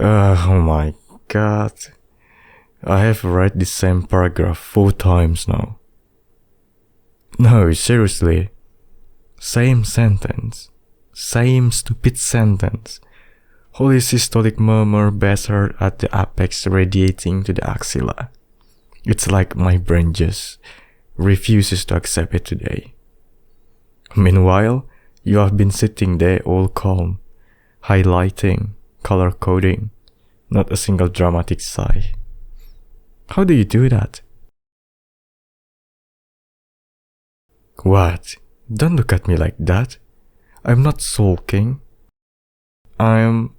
Oh my god. I have read the same paragraph 4 times now. No, seriously. Same sentence. Same stupid sentence. Holy systolic murmur better at the apex radiating to the axilla. It's like my brain just refuses to accept it today. Meanwhile, you have been sitting there all calm, highlighting, color coding, not a single dramatic sigh. How do you do that? What? Don't look at me like that. I'm not sulking. I'm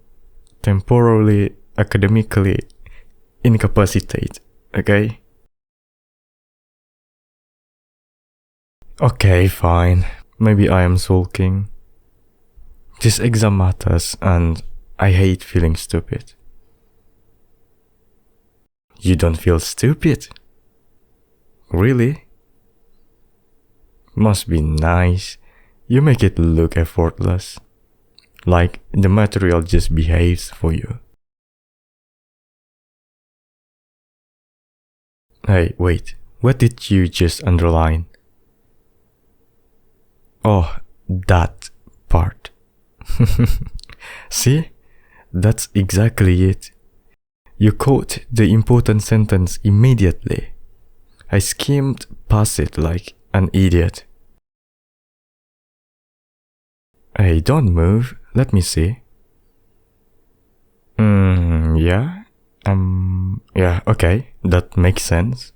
temporarily, academically incapacitated, okay? Okay, fine. Maybe I am sulking. This exam matters and I hate feeling stupid. You don't feel stupid? Really? Must be nice. You make it look effortless. Like the material just behaves for you. Hey, wait. What did you just underline? Oh, that part. See? That's exactly it. You caught the important sentence immediately. I skimmed past it like an idiot. Hey, don't move. Let me see. Yeah? Yeah, okay. That makes sense.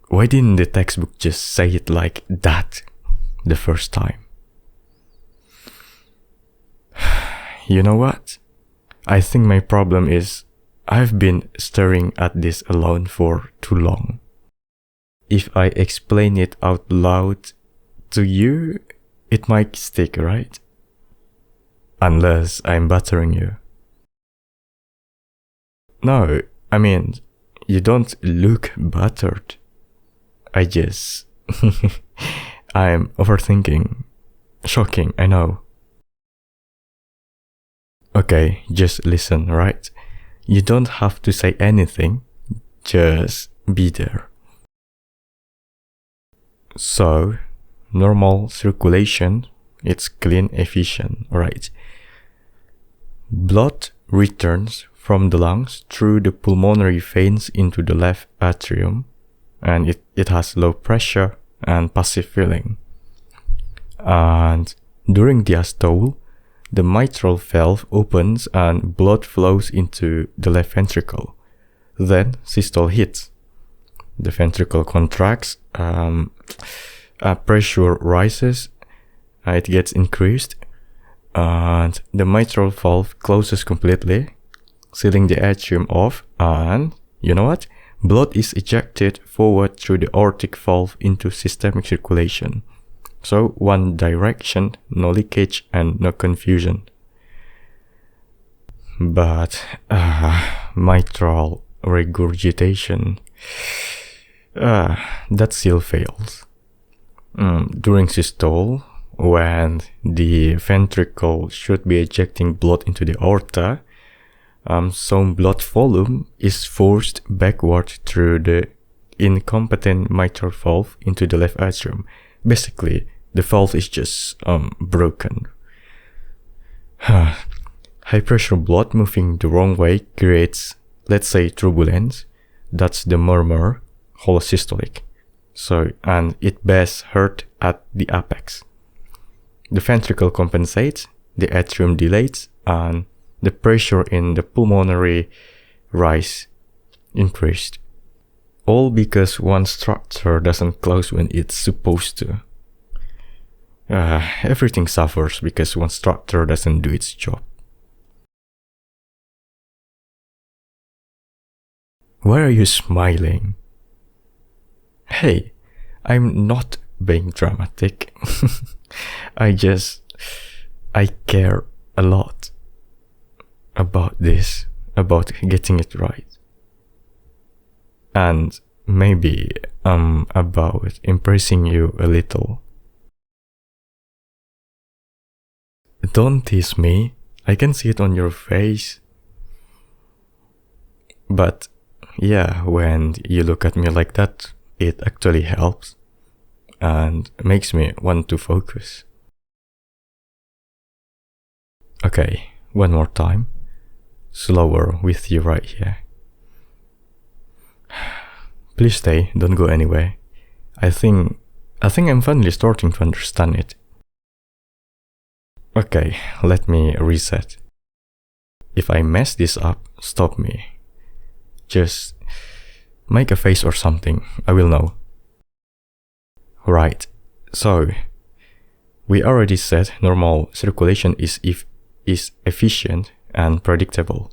Why didn't the textbook just say it like that the first time? You know what? I think my problem is I've been staring at this alone for too long. If I explain it out loud to you, it might stick, right? Unless I'm buttering you. No, I mean, you don't look buttered. I just... I'm overthinking. Shocking, I know. Okay, just listen, right? You don't have to say anything, just be there. So, normal circulation, it's clean, efficient, right? Blood returns from the lungs through the pulmonary veins into the left atrium, and it has low pressure and passive filling. And during diastole, the mitral valve opens and blood flows into the left ventricle. Then systole hits. The ventricle contracts, pressure rises, it gets increased, and the mitral valve closes completely, sealing the atrium off, and you know what? Blood is ejected forward through the aortic valve into systemic circulation. So one direction, no leakage and no confusion. But mitral regurgitation, that still fails. During systole, when the ventricle should be ejecting blood into the aorta, some blood volume is forced backward through the incompetent mitral valve into the left atrium. Basically, the valve is just broken. High pressure blood moving the wrong way creates, let's say, turbulence. That's the murmur, holosystolic. So, and it best hurt at the apex. The ventricle compensates, the atrium dilates, and the pressure in the pulmonary rise increased. All because one structure doesn't close when it's supposed to. Everything suffers because one structure doesn't do its job. Why are you smiling? Hey, I'm not being dramatic. I care a lot about this, about getting it right. And maybe about impressing you a little. Don't tease me. I can see it on your face. But yeah, when you look at me like that, it actually helps and makes me want to focus. Okay, one more time. Slower with you right here. Please stay, don't go anywhere. I think I'm finally starting to understand it. Okay, let me reset. If I mess this up, stop me. Just make a face or something, I will know. Right, so we already said normal circulation is efficient and predictable.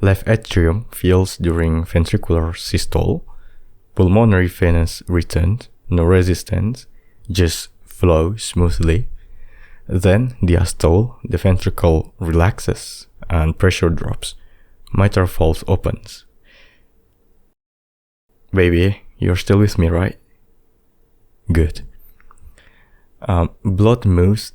Left atrium fills during ventricular systole, pulmonary venous return, no resistance, just flow smoothly. Then diastole, the ventricle relaxes and pressure drops. Mitral valve opens. Baby, you're still with me, right? Good. Blood moves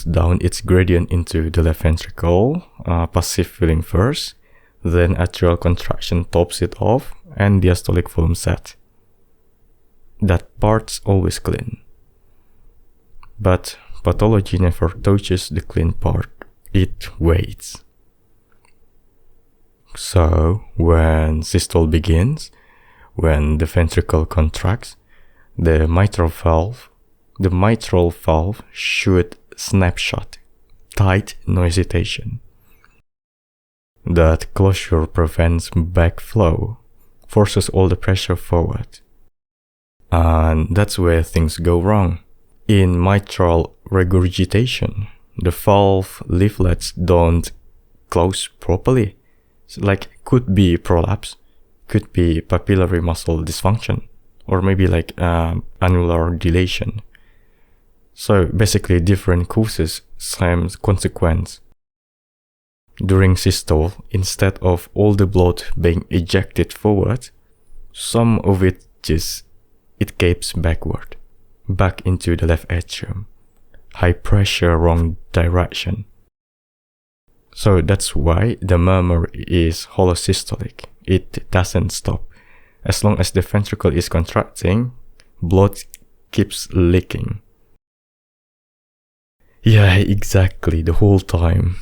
down its gradient into the left ventricle, passive filling first, then atrial contraction tops it off, and diastolic volume set. That part's always clean. But pathology never touches the clean part, it waits. So, when systole begins, when the ventricle contracts, the mitral valve should snapshot, tight, no hesitation. That closure prevents backflow, forces all the pressure forward. And that's where things go wrong. In mitral regurgitation, the valve leaflets don't close properly. Could be prolapse, could be papillary muscle dysfunction, or maybe annular dilation. So basically different causes, same consequence. During systole, instead of all the blood being ejected forward, some of it escapes backward, back into the left atrium. High pressure, wrong direction. So that's why the murmur is holosystolic. It doesn't stop. As long as the ventricle is contracting, blood keeps leaking. Yeah, exactly, the whole time.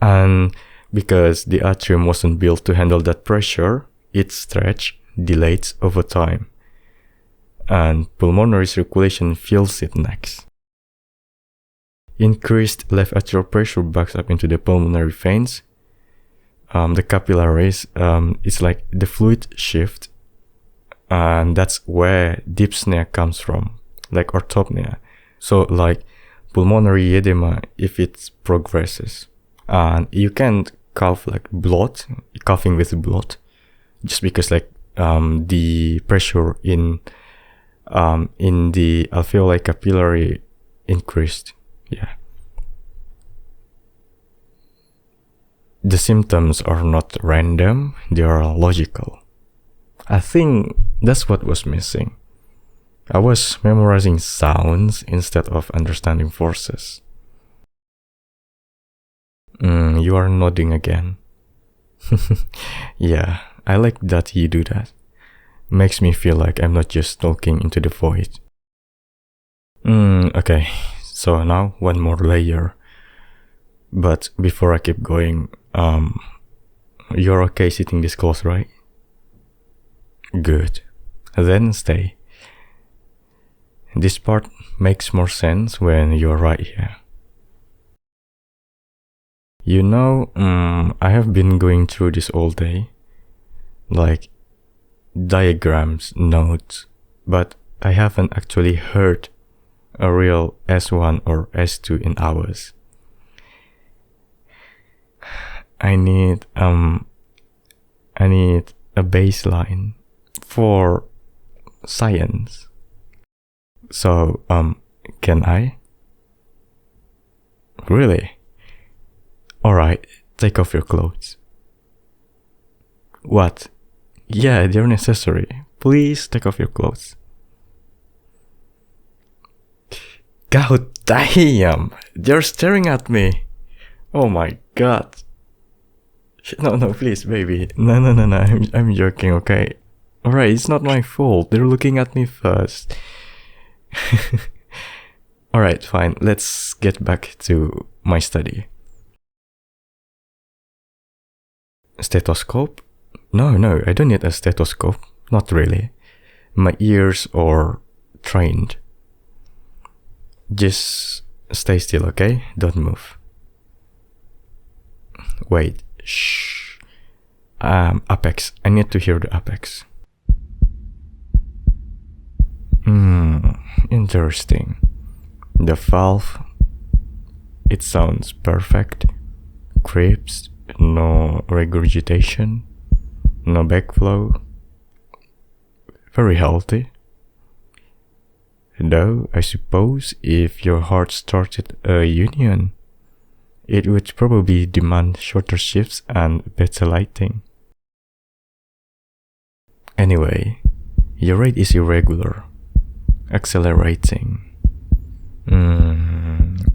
And because the atrium wasn't built to handle that pressure, it stretched, delayed over time. And pulmonary circulation fills it next. Increased left atrial pressure backs up into the pulmonary veins. The capillaries, it's like the fluid shift, and that's where dyspnea comes from, like orthopnea. So like pulmonary edema if it progresses. And you can't cough like blood, coughing with blood, just because the pressure in the alveoli capillary increased. Yeah. The symptoms are not random, they are logical. I think that's what was missing. I was memorizing sounds instead of understanding forces. You are nodding again. Yeah, I like that you do that. Makes me feel like I'm not just talking into the void. Okay, so now one more layer. But before I keep going, you're okay sitting this close, right? Good. Then stay. This part makes more sense when you're right here. You know, I have been going through this all day. Like diagrams, notes, but I haven't actually heard a real S1 or S2 in hours. I need a baseline for science. So, can I? Really? Alright, take off your clothes. What? Yeah, they're necessary. Please take off your clothes. God damn! They're staring at me! Oh my god. No, please, baby. No. I'm joking, okay? Alright, it's not my fault. They're looking at me first. Alright, fine. Let's get back to my study. Stethoscope? No, I don't need a stethoscope. Not really. My ears are trained. Just stay still, okay? Don't move. Wait, shh. Apex. I need to hear the apex. Interesting. The valve, it sounds perfect. Crisp, no regurgitation, no backflow. Very healthy. Though, I suppose if your heart started a union, it would probably demand shorter shifts and better lighting. Anyway, your rate is irregular, accelerating.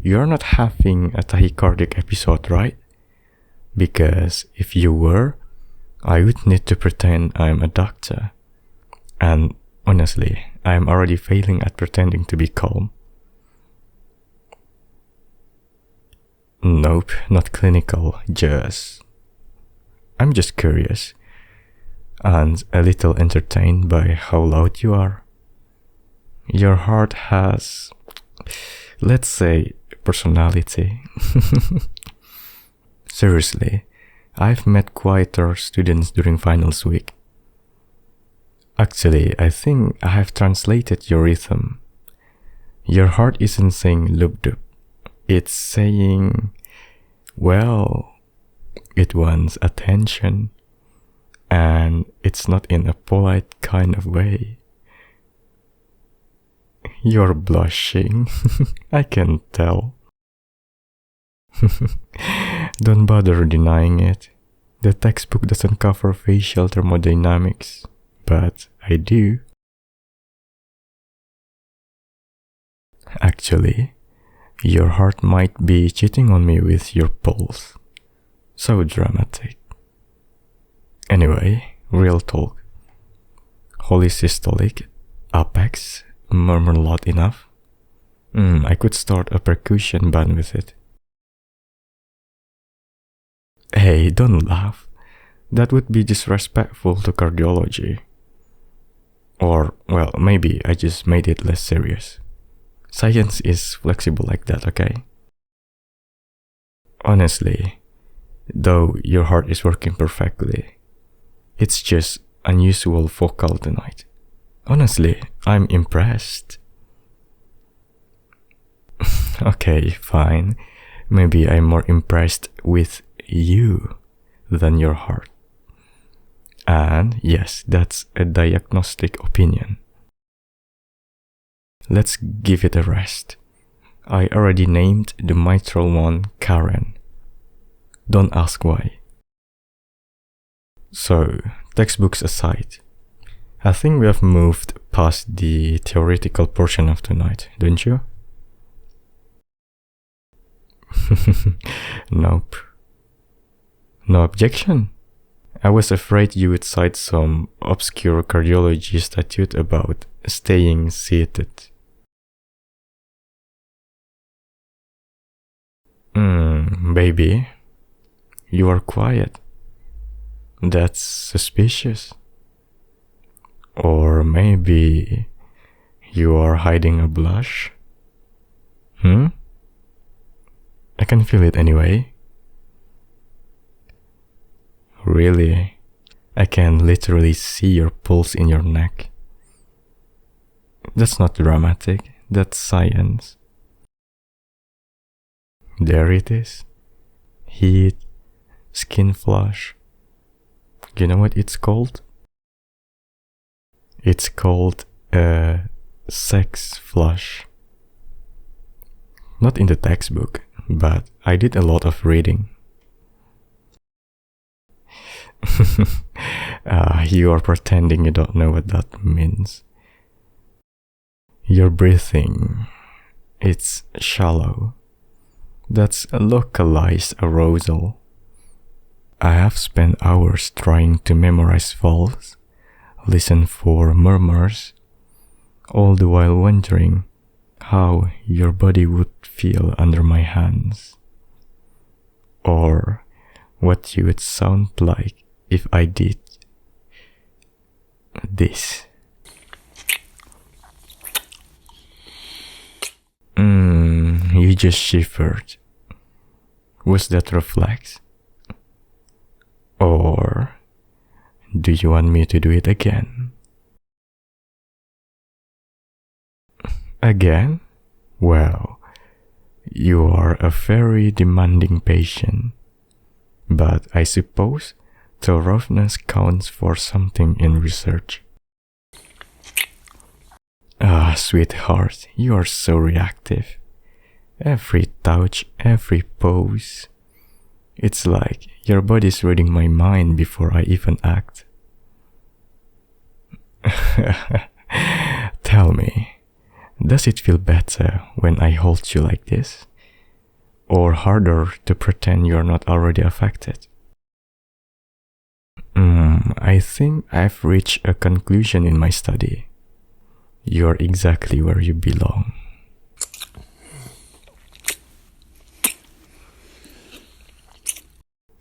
You're not having a tachycardic episode, right? Because if you were, I would need to pretend I'm a doctor. And honestly, I'm already failing at pretending to be calm. Nope, not clinical, I'm just curious. And a little entertained by how loud you are. Your heart has, let's say, personality. Seriously, I've met quieter students during finals week. Actually, I think I have translated your rhythm. Your heart isn't saying loop-doop. It's saying, well, it wants attention. And it's not in a polite kind of way. You're blushing. I can tell. Don't bother denying it. The textbook doesn't cover facial thermodynamics, but I do. Actually, your heart might be cheating on me with your pulse. So dramatic. Anyway, real talk. Holy systolic, apex, murmur loud enough. I could start a percussion band with it. Hey, don't laugh. That would be disrespectful to cardiology. Or, well, maybe I just made it less serious. Science is flexible like that, okay? Honestly, though your heart is working perfectly, it's just unusual vocal tonight. Honestly, I'm impressed. Okay, fine. Maybe I'm more impressed with you than your heart. And yes, that's a diagnostic opinion. Let's give it a rest. I already named the mitral one Karen. Don't ask why. So, textbooks aside, I think we have moved past the theoretical portion of tonight, don't you? Nope. No objection. I was afraid you would cite some obscure cardiology statute about staying seated. Baby, you are quiet. That's suspicious. Or maybe you are hiding a blush? I can feel it anyway. Really? I can literally see your pulse in your neck. That's not dramatic, that's science. There it is. Heat, skin flush. You know what it's called? It's called a sex flush. Not in the textbook, but I did a lot of reading. You are pretending you don't know what that means. Your breathing, it's shallow. That's a localized arousal. I have spent hours trying to memorize valves, listen for murmurs, all the while wondering how your body would feel under my hands, or what you would sound like if I did this. You just shivered. Was that reflex? Or do you want me to do it again? Again? Well, you are a very demanding patient, but I suppose the roughness counts for something in research. Ah, sweetheart, you are so reactive. Every touch, every pose. It's like your body's reading my mind before I even act. Tell me, does it feel better when I hold you like this? Or harder to pretend you're not already affected? I think I've reached a conclusion in my study. You're exactly where you belong.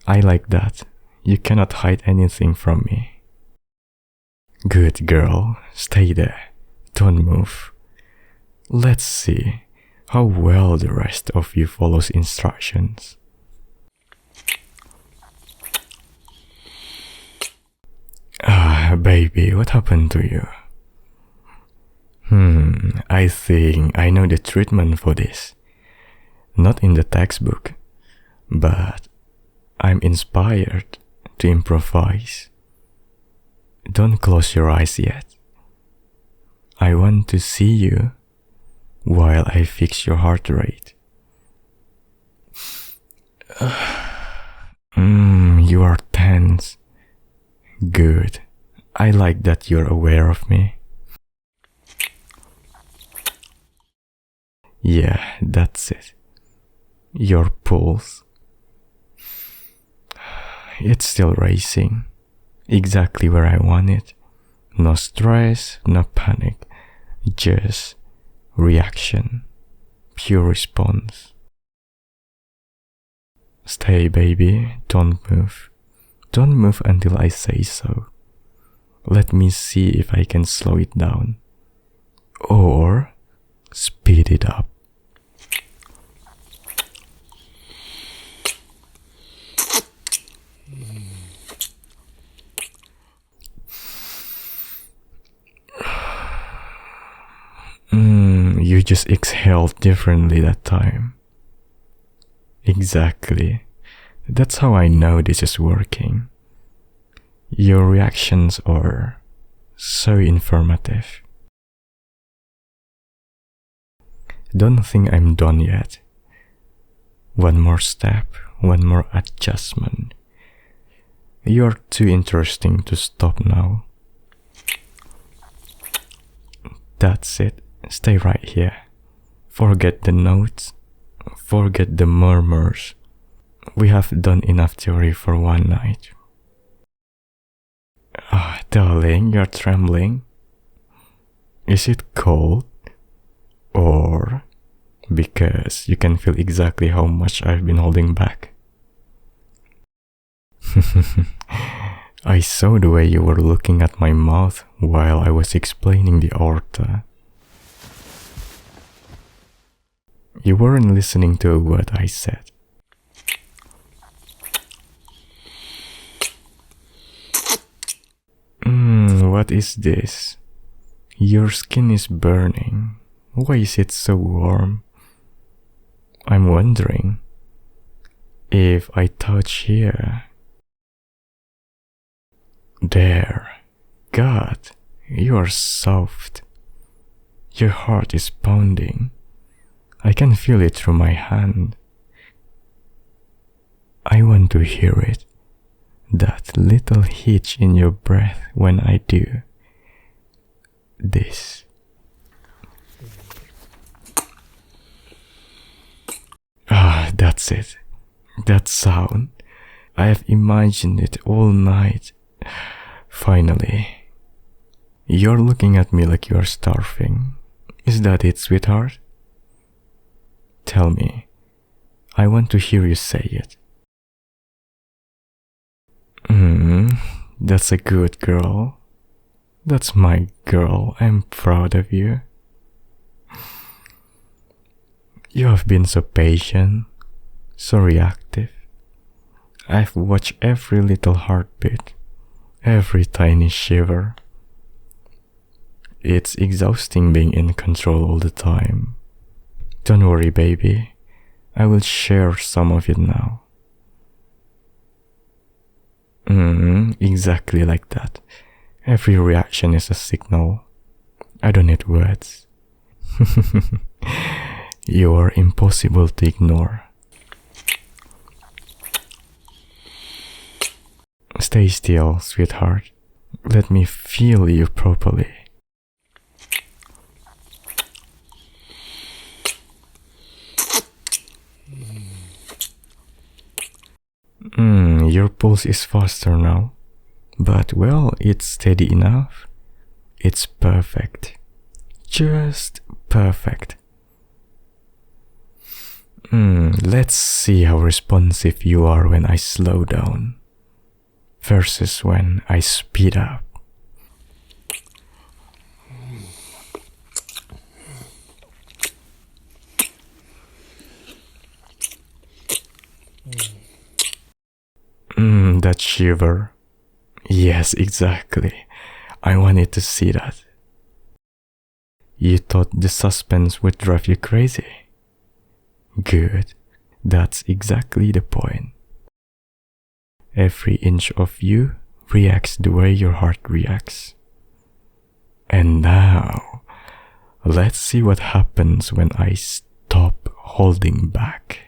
I like that. You cannot hide anything from me. Good girl, stay there. Don't move. Let's see how well the rest of you follows instructions. Ah, baby, what happened to you? I think I know the treatment for this. Not in the textbook, but I'm inspired to improvise. Don't close your eyes yet. I want to see you while I fix your heart rate. You are tense. Good. I like that you're aware of me. Yeah, that's it. Your pulse. It's still racing. Exactly where I want it. No stress, no panic. Just reaction. Pure response. Stay, baby. Don't move. Don't move until I say so. Let me see if I can slow it down. Or speed it up. You just exhaled differently that time. Exactly. That's how I know this is working. Your reactions are so informative. Don't think I'm done yet. One more step, one more adjustment. You're too interesting to stop now. That's it. Stay right here. Forget the notes. Forget the murmurs. We have done enough theory for one night. Ah, darling, you're trembling. Is it cold? Or because you can feel exactly how much I've been holding back? I saw the way you were looking at my mouth while I was explaining the aorta. You weren't listening to a word I said. What is this? Your skin is burning. Why is it so warm? I'm wondering if I touch here. There. God, you are soft. Your heart is pounding. I can feel it through my hand. I want to hear it. That little hitch in your breath when I do this. Ah, that's it. That sound. I have imagined it all night. Finally. You're looking at me like you're starving. Is that it, sweetheart? Tell me. I want to hear you say it. That's a good girl. That's my girl. I'm proud of you. You have been so patient, so reactive. I've watched every little heartbeat, every tiny shiver. It's exhausting being in control all the time. Don't worry, baby. I will share some of it now. Exactly like that. Every reaction is a signal. I don't need words. You are impossible to ignore. Stay still, sweetheart. Let me feel you properly. Your pulse is faster now. But well, it's steady enough. It's perfect. Just perfect. Let's see how responsive you are when I slow down versus when I speed up. That shiver. Yes, exactly. I wanted to see that. You thought the suspense would drive you crazy? Good. That's exactly the point. Every inch of you reacts the way your heart reacts. And now, let's see what happens when I stop holding back.